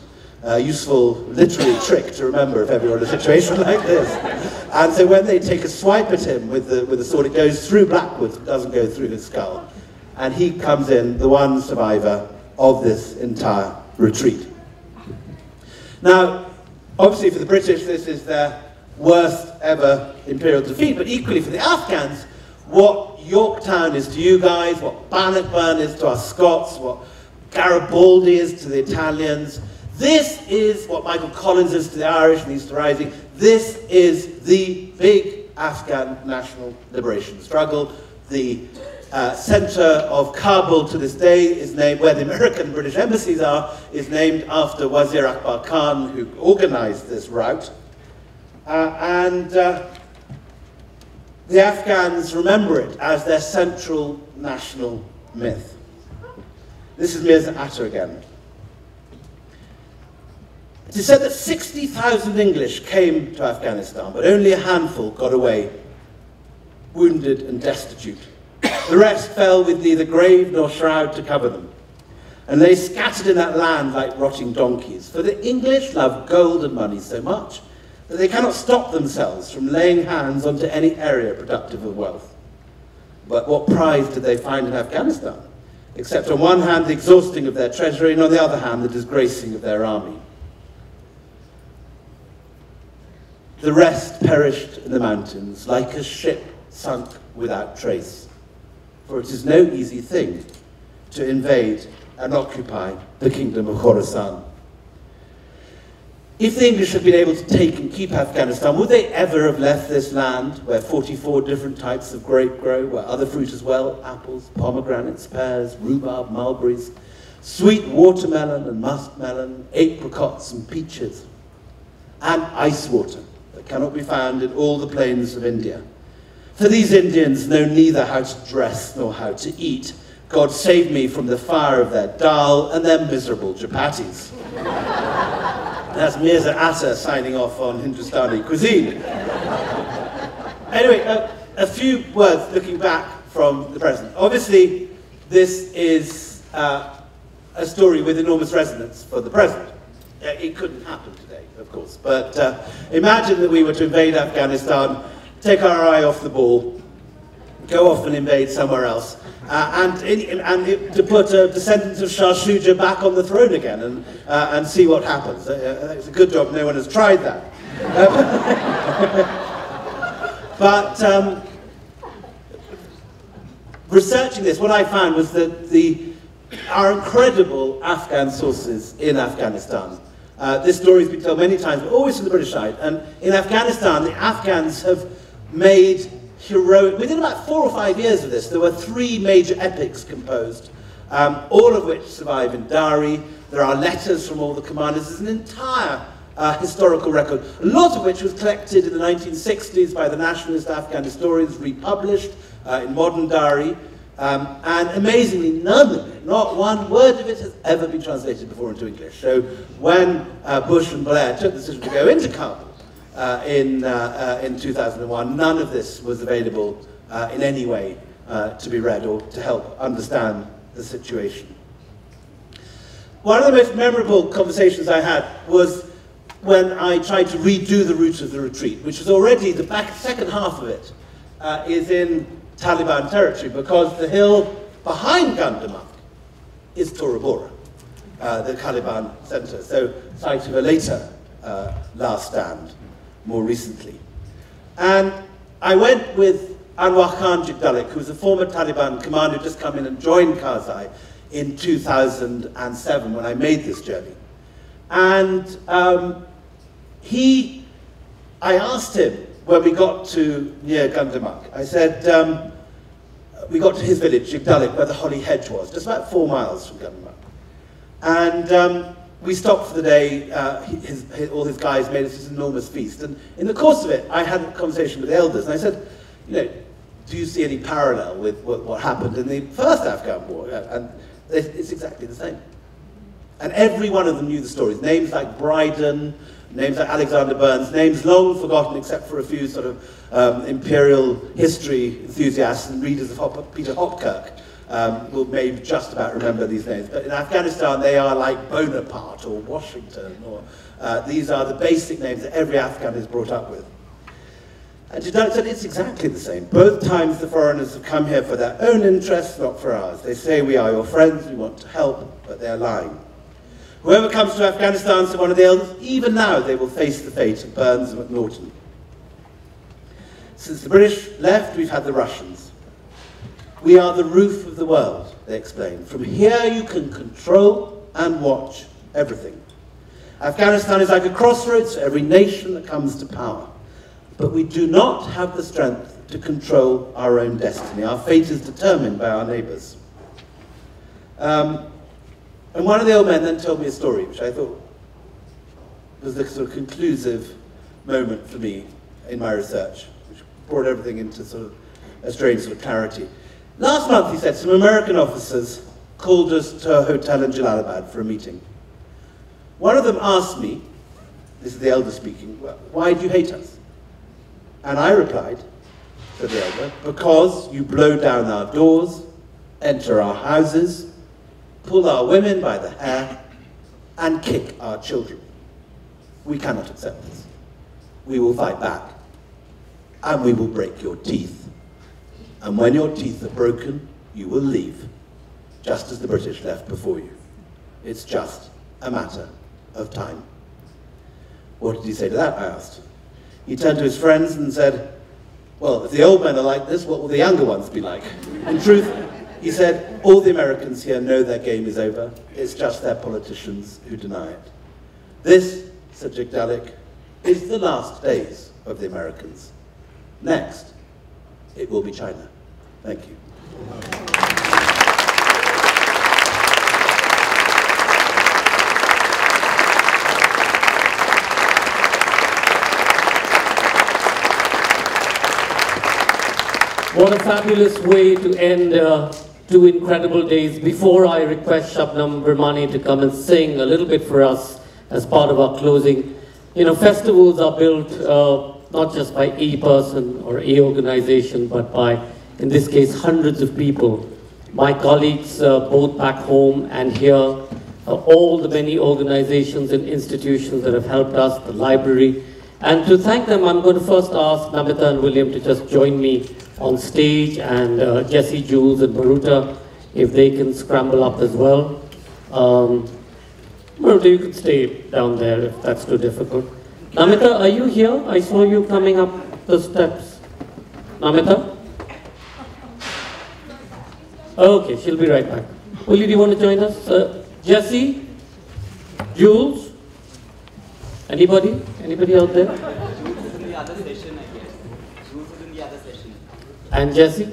A useful literary trick to remember if ever you're in a situation like this. And so when they take a swipe at him with the sword, it goes through Blackwood, it doesn't go through his skull. And he comes in, the one survivor of this entire retreat. Now, obviously for the British, this is their worst ever imperial defeat, but equally for the Afghans, what Yorktown is to you guys, what Bannockburn is to us Scots, what Garibaldi is to the Italians, this is what Michael Collins is to the Irish and the Easter Rising. This is the big Afghan national liberation struggle. The center of Kabul to this day is named, where the American and British embassies are, is named after Wazir Akbar Khan, who organized this rout. The Afghans remember it as their central national myth. This is Mirza Atta again. It is said that 60,000 English came to Afghanistan, but only a handful got away, wounded and destitute. The rest fell with neither grave nor shroud to cover them, and lay scattered in that land like rotting donkeys. For the English love gold and money so much that they cannot stop themselves from laying hands onto any area productive of wealth. But what prize did they find in Afghanistan, except on one hand the exhausting of their treasury, and on the other hand the disgracing of their army? The rest perished in the mountains, like a ship sunk without trace. For it is no easy thing to invade and occupy the kingdom of Khorasan. If the English had been able to take and keep Afghanistan, would they ever have left this land where 44 different types of grape grow, where other fruit as well, apples, pomegranates, pears, rhubarb, mulberries, sweet watermelon and muskmelon, apricots and peaches, and ice water that cannot be found in all the plains of India? For these Indians know neither how to dress nor how to eat. God save me from the fire of their dal and their miserable chapatis. That's Mirza Atta signing off on Hindustani cuisine. Anyway, a few words looking back from the present. Obviously, this is a story with enormous resonance for the present. It couldn't happen today, of course, but imagine that we were to invade Afghanistan, take our eye off the ball, go off and invade somewhere else, and to put a descendant of Shah Shuja back on the throne again and see what happens. It's a good job no one has tried that. But researching this, what I found was that our incredible Afghan sources in Afghanistan, this story has been told many times, but always from the British side, and in Afghanistan, the Afghans have made heroic, within about 4 or 5 years of this, there were 3 major epics composed, all of which survive in diary. There are letters from all the commanders. There's an entire historical record, a lot of which was collected in the 1960s by the nationalist Afghan historians, republished in modern diary. And amazingly, none of it, not one word of it, has ever been translated before into English. So when Bush and Blair took the decision to go into Kabul in 2001, none of this was available in any way to be read or to help understand the situation. One of the most memorable conversations I had was when I tried to redo the route of the retreat, which was already, the second half of it is in Taliban territory, because the hill behind Gandamak is Tora Bora, the Taliban center, so site of a later last stand, more recently. And I went with Anwar Khan Jigdalik, who was a former Taliban commander who just come in and joined Karzai in 2007 when I made this journey. And I asked him when we got to near Gandamak, I said, we got to his village, Jigdalik, where the Holly Hedge was, just about 4 miles from Gandamak. And we stopped for the day, all his guys made us this enormous feast. And in the course of it, I had a conversation with the elders, and I said, you know, do you see any parallel with what happened in the first Afghan war? And it's exactly the same. And every one of them knew the stories. Names like Bryden, names like Alexander Burns, names long forgotten except for a few sort of imperial history enthusiasts and readers of Peter Hopkirk will maybe just about remember these names. But in Afghanistan, they are like Bonaparte or Washington, or these are the basic names that every Afghan is brought up with. And Jidalik said it's exactly the same. Both times the foreigners have come here for their own interests, not for ours. They say we are your friends, we want to help, but they're lying. Whoever comes to Afghanistan, said one of the elders, even now they will face the fate of Burns and McNaughton. Since the British left, we've had the Russians. We are the roof of the world, they explain. From here you can control and watch everything. Afghanistan is like a crossroads for every nation that comes to power. But we do not have the strength to control our own destiny. Our fate is determined by our neighbours. And one of the old men then told me a story, which I thought was the sort of conclusive moment for me in my research, which brought everything into sort of a strange sort of clarity. Last month, he said, some American officers called us to a hotel in Jalalabad for a meeting. One of them asked me, this is the elder speaking, well, why do you hate us? And I replied, said the elder, because you blow down our doors, enter our houses, pull our women by the hair, and kick our children. We cannot accept this. We will fight back, and we will break your teeth. And when your teeth are broken, you will leave, just as the British left before you. It's just a matter of time. What did he say to that, I asked. He turned to his friends and said, well, if the old men are like this, what will the younger ones be like? In truth, he said, all the Americans here know their game is over. It's just their politicians who deny it. This, said Jigdalik, is the last days of the Americans. Next, it will be China. Thank you. What a fabulous way to end 2 incredible days. Before I request Shabnam Birmani to come and sing a little bit for us as part of our closing. You know, festivals are built not just by a person or a organization, but by, in this case, hundreds of people. My colleagues, both back home and here, all the many organizations and institutions that have helped us, the library. And to thank them, I'm going to first ask Namita and William to just join me on stage, and Jesse, Jules, and Maruta, if they can scramble up as well. Maruta, you could stay down there if that's too difficult. Namita, are you here? I saw you coming up the steps. Namita? Okay, she'll be right back. Willie, do you want to join us? Jesse? Jules? Anybody? Anybody out there? Jules is in the other session, I guess. Jules is in the other session. And Jesse?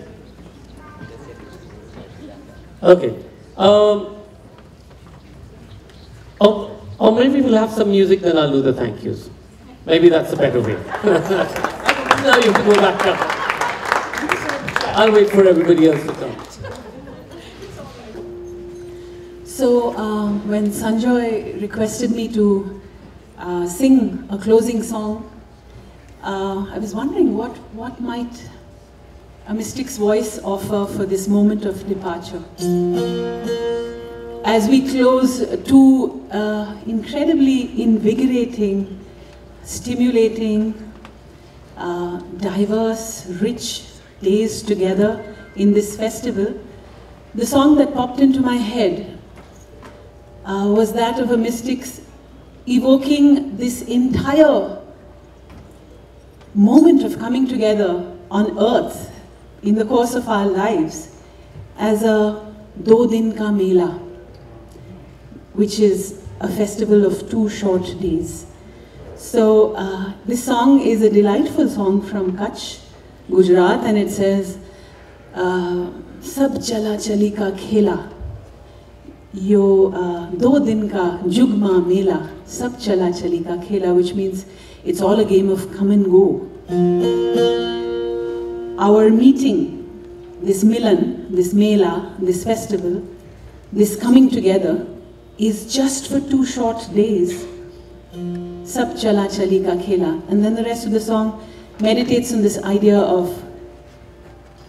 Okay. Or maybe we'll have some music, then I'll do the thank yous. Maybe that's a better way. Now you can go back up. I'll wait for everybody else to come. So when Sanjoy requested me to sing a closing song, I was wondering what might a mystic's voice offer for this moment of departure. As we close two incredibly invigorating, stimulating, diverse, rich days together in this festival, the song that popped into my head was that of a mystic's evoking this entire moment of coming together on earth in the course of our lives as a Do Din Ka Mela, which is a festival of 2 short days. So this song is a delightful song from Kutch, Gujarat, and it says, Sab chala chali ka khela, yo do din ka jugma mela, sab chala chali ka khela, which means it's all a game of come and go. Our meeting, this milan, this mela, this festival, this coming together is just for 2 short days. Sab chala chali ka khela. And then the rest of the song meditates on this idea of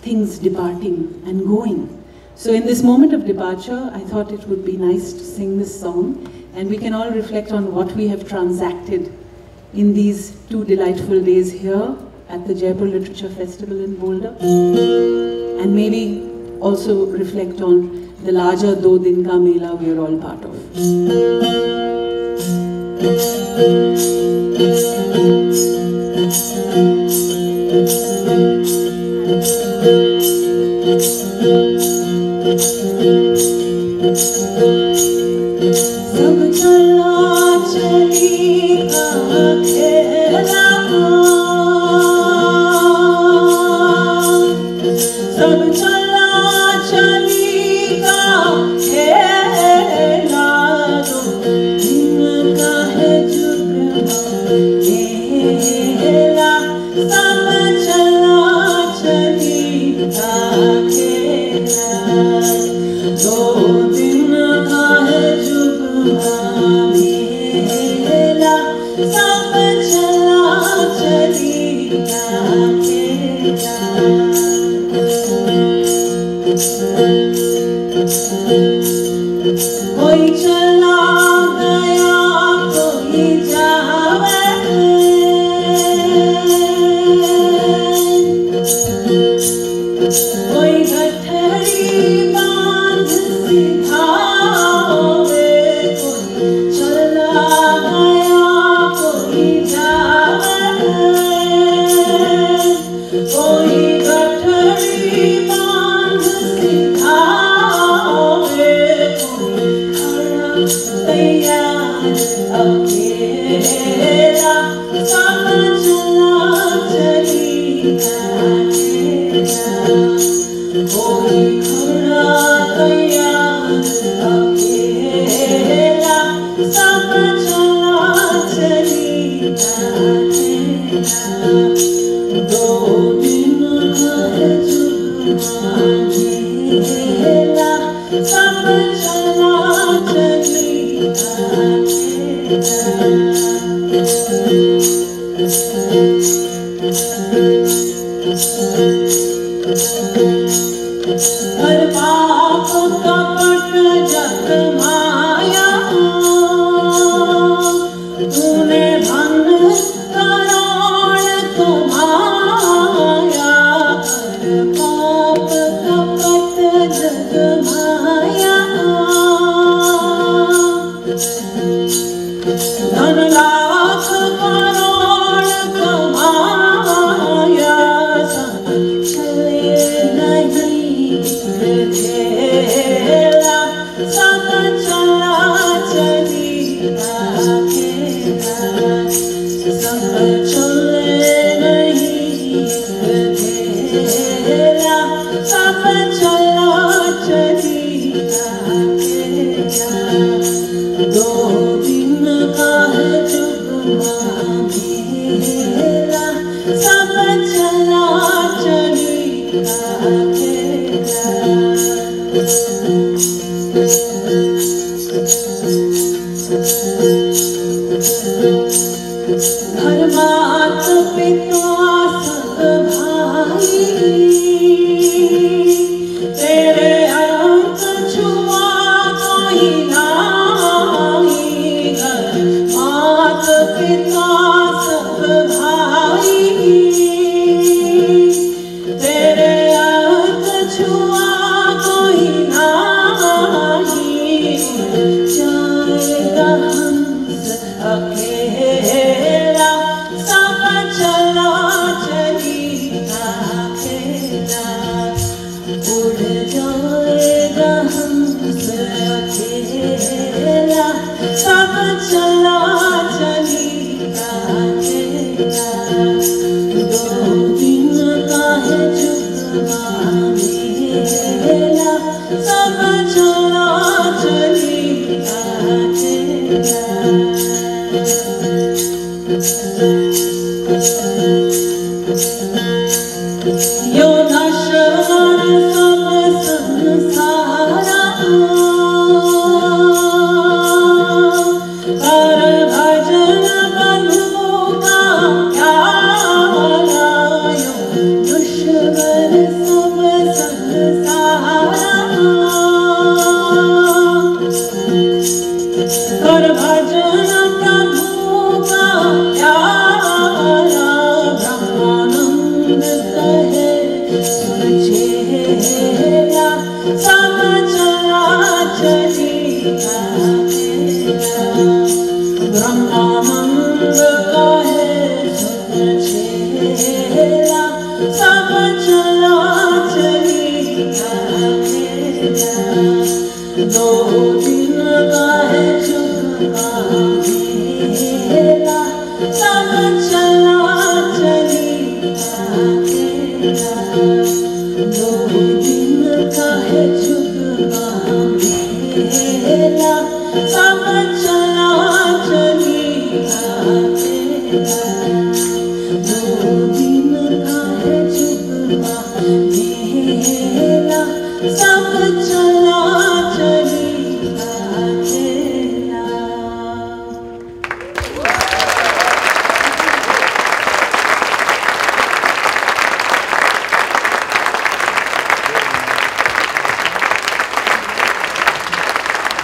things departing and going. So in this moment of departure, I thought it would be nice to sing this song, and we can all reflect on what we have transacted in these 2 delightful days here at the Jaipur Literature Festival in Boulder, and maybe also reflect on the larger Do Din Ka Mela we are all part of. Sab chala chali ka khela, sab chala chali ka khela, do din ka hai jugma mela, sab chala chali ka khela, do din ka hai jugma mela, sab chala chali ka khela. कोई चला गया कोई जावे, कोई गठरी बांध सिखावे, कोई चला गया कोई जावे, कोई गठरी बांध सिखावे, तैयार अकेला, सब चला चली अकेला, कोई खड़ा तैयार अकेला, सब चला चली अकेला, दो दिन घर जुगमा मेला, सब चला चली हर पाप कपट जग माया, तूने धन करोड़ कमाया, हर पाप कपट जग माया, धन लाख करोड़ कमाया, चले नहीं खेला, सब चला चली अकेला, सब चले नहीं खेला, सब चला चली अकेला, दो दिन का है जुगमा मेला, सब चला चली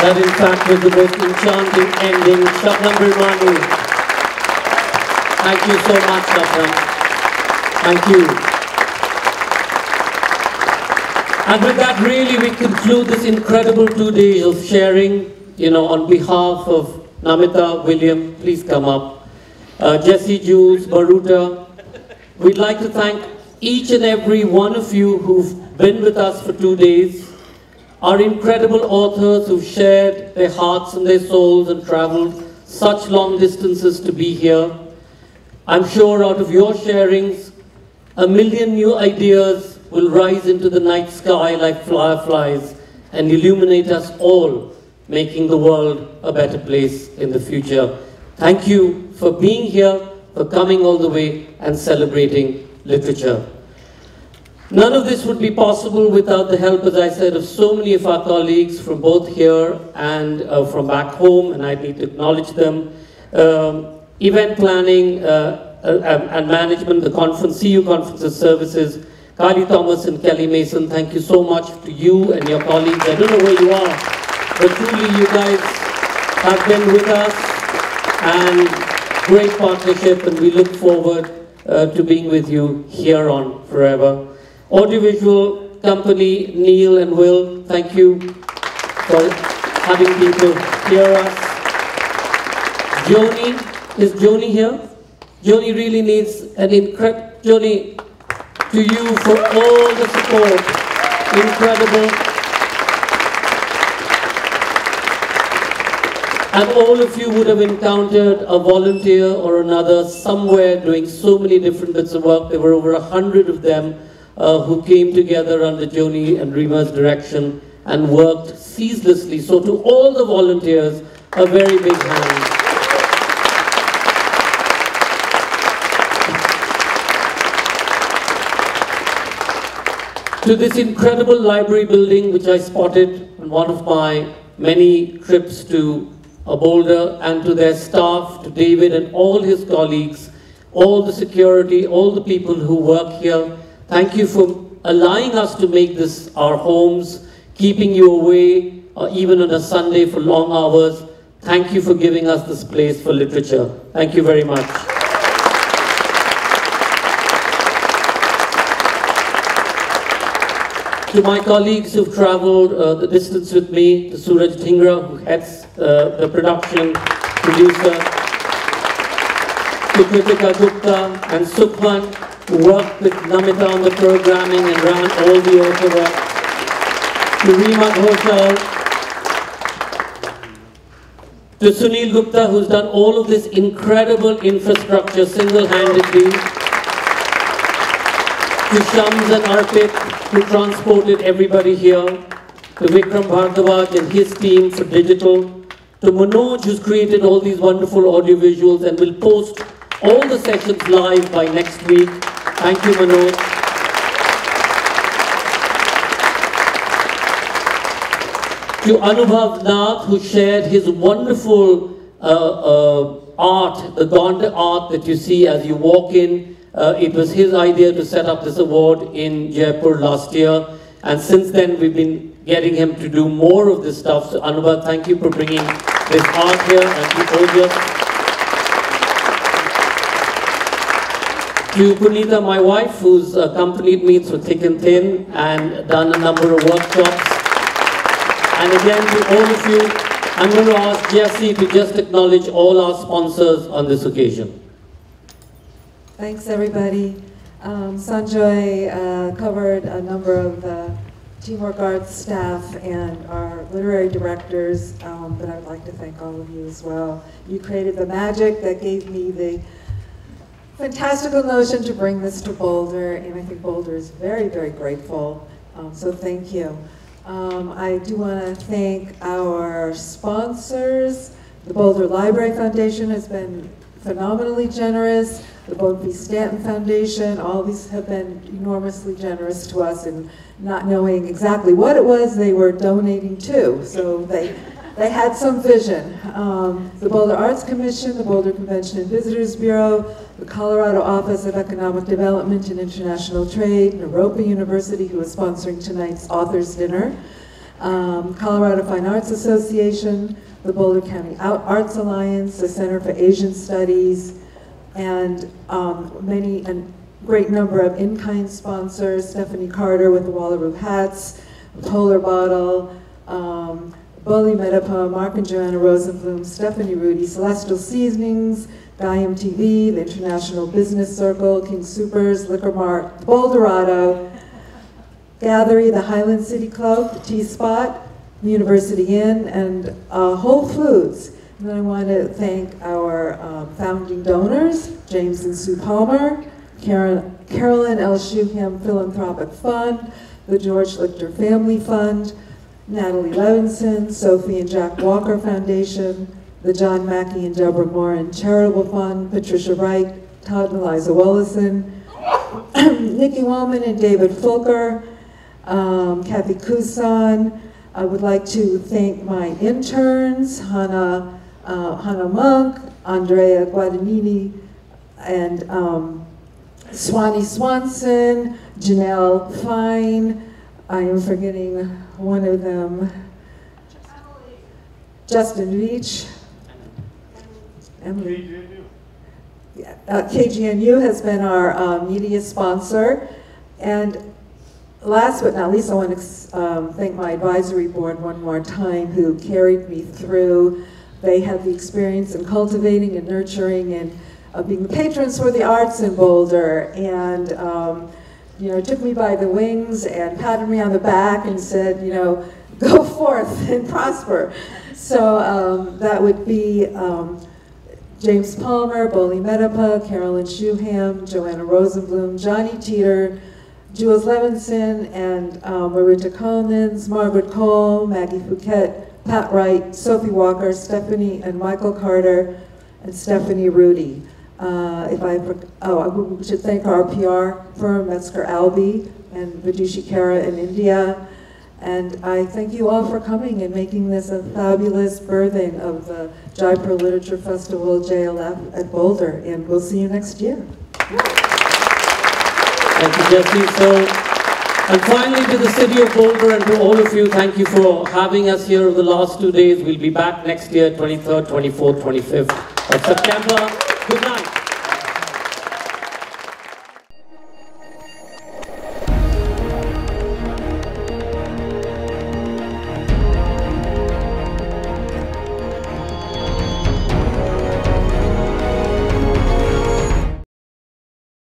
That in fact was the most enchanting ending. Shabnam Birmani. Thank you so much, Shabnam. Thank you. And with that, really, we conclude this incredible 2 days of sharing. You know, on behalf of Namita, William, please come up. Jesse, Jules, Baruta, we'd like to thank each and every one of you who've been with us for 2 days. Our incredible authors who've shared their hearts and their souls and traveled such long distances to be here. I'm sure out of your sharings, a million new ideas will rise into the night sky like fireflies and illuminate us all, making the world a better place in the future. Thank you for being here, for coming all the way and celebrating literature. None of this would be possible without the help, as I said, of so many of our colleagues from both here and from back home, and I need to acknowledge them. Event planning and management, the conference, CU Conferences Services, Kylie Thomas and Kelly Mason, thank you so much to you and your colleagues. I don't know where you are, but truly you guys have been with us, and great partnership, and we look forward to being with you here on forever. Audiovisual company, Neil and Will, thank you for having people hear us. Joni, is Joni here? Joni really needs an incredible, Joni, to you for all the support, incredible. And all of you would have encountered a volunteer or another somewhere doing so many different bits of work. There were over 100 of them who came together under Joni and Rima's direction and worked ceaselessly. So to all the volunteers, a very big hand. To this incredible library building which I spotted on one of my many trips to Boulder, and to their staff, to David and all his colleagues, all the security, all the people who work here. Thank you for allowing us to make this our homes, keeping you away, even on a Sunday for long hours. Thank you for giving us this place for literature. Thank you very much. To my colleagues who've traveled the distance with me, to Suraj Dhingra, who heads the production, producer, to Kritika Gupta and Sukhman, who worked with Namita on the programming and ran all the author work, to Reema Ghoshal, to Sunil Gupta, who's done all of this incredible infrastructure single-handedly, to Shams and Arpit, who transported everybody here, to Vikram Bhardwaj and his team for digital, to Manoj, who's created all these wonderful audiovisuals and will post all the sessions live by next week. Thank you, Manoj. To Anubhav Nath, who shared his wonderful art, the Gonda art that you see as you walk in. It was his idea to set up this award in Jaipur last year, and since then we've been getting him to do more of this stuff. So Anubhav, thank you for bringing this art here and the audience. To Punita, my wife, who's accompanied me through thick and thin and done a number of workshops. And again, to all of you, I'm going to ask Jesse to just acknowledge all our sponsors on this occasion. Thanks, everybody. Sanjoy covered a number of Teamwork Arts staff and our literary directors, but I'd like to thank all of you as well. You created the magic that gave me the fantastical notion to bring this to Boulder, and I think Boulder is very, very grateful, so thank you. I do want to thank our sponsors. The Boulder Library Foundation has been phenomenally generous. The Bode Stanton Foundation, all these have been enormously generous to us, and not knowing exactly what it was they were donating to. So they had some vision. The Boulder Arts Commission, the Boulder Convention and Visitors Bureau, the Colorado Office of Economic Development and International Trade, Naropa University, who is sponsoring tonight's authors dinner, Colorado Fine Arts Association, the Boulder County Arts Alliance, the Center for Asian Studies, and a great number of in-kind sponsors, Stephanie Carter with the Wallaroo hats, Polar Bottle, Boli Medapa, Mark and Joanna Rosenblum, Stephanie Rudy, Celestial Seasonings, Valium TV, the International Business Circle, King Supers, Liquor Mart, Boulderado, Gathery, the Highland City Club, the T-Spot, University Inn, and Whole Foods. And then I want to thank our founding donors, James and Sue Palmer, Carolyn L. Shuham Philanthropic Fund, the George Lichter Family Fund, Natalie Levinson, Sophie and Jack Walker Foundation, the John Mackey and Deborah Moran Charitable Fund, Patricia Wright, Todd and Eliza Wallison, Nikki Wallman and David Fulker, Kathy Kusan. I would like to thank my interns, Hannah Monk, Andrea Guadagnini, and Swanee Swanson, Janelle Fine. I am forgetting one of them. Justin Veach. Emily. KGNU has been our media sponsor. And last but not least, I want to thank my advisory board one more time, who carried me through. They had the experience in cultivating and nurturing and being the patrons for the arts in Boulder, and took me by the wings and patted me on the back and said, go forth and prosper. So that would be James Palmer, Boli Medapa, Carolyn Shuham, Joanna Rosenblum, Johnny Teeter, Jules Levinson, and Marita Collins, Margaret Cole, Maggie Fouquet, Pat Wright, Sophie Walker, Stephanie and Michael Carter, and Stephanie Rudy. We should thank our PR firm, Metzger Albee, and Vidushi Kara in India. And I thank you all for coming and making this a fabulous birthing of the Jaipur Literature Festival JLF at Boulder. And we'll see you next year. Thank you, Jessie. So, and finally to the city of Boulder and to all of you, thank you for having us here over the last 2 days. We'll be back next year, 23rd, 24th, 25th of September. Good night.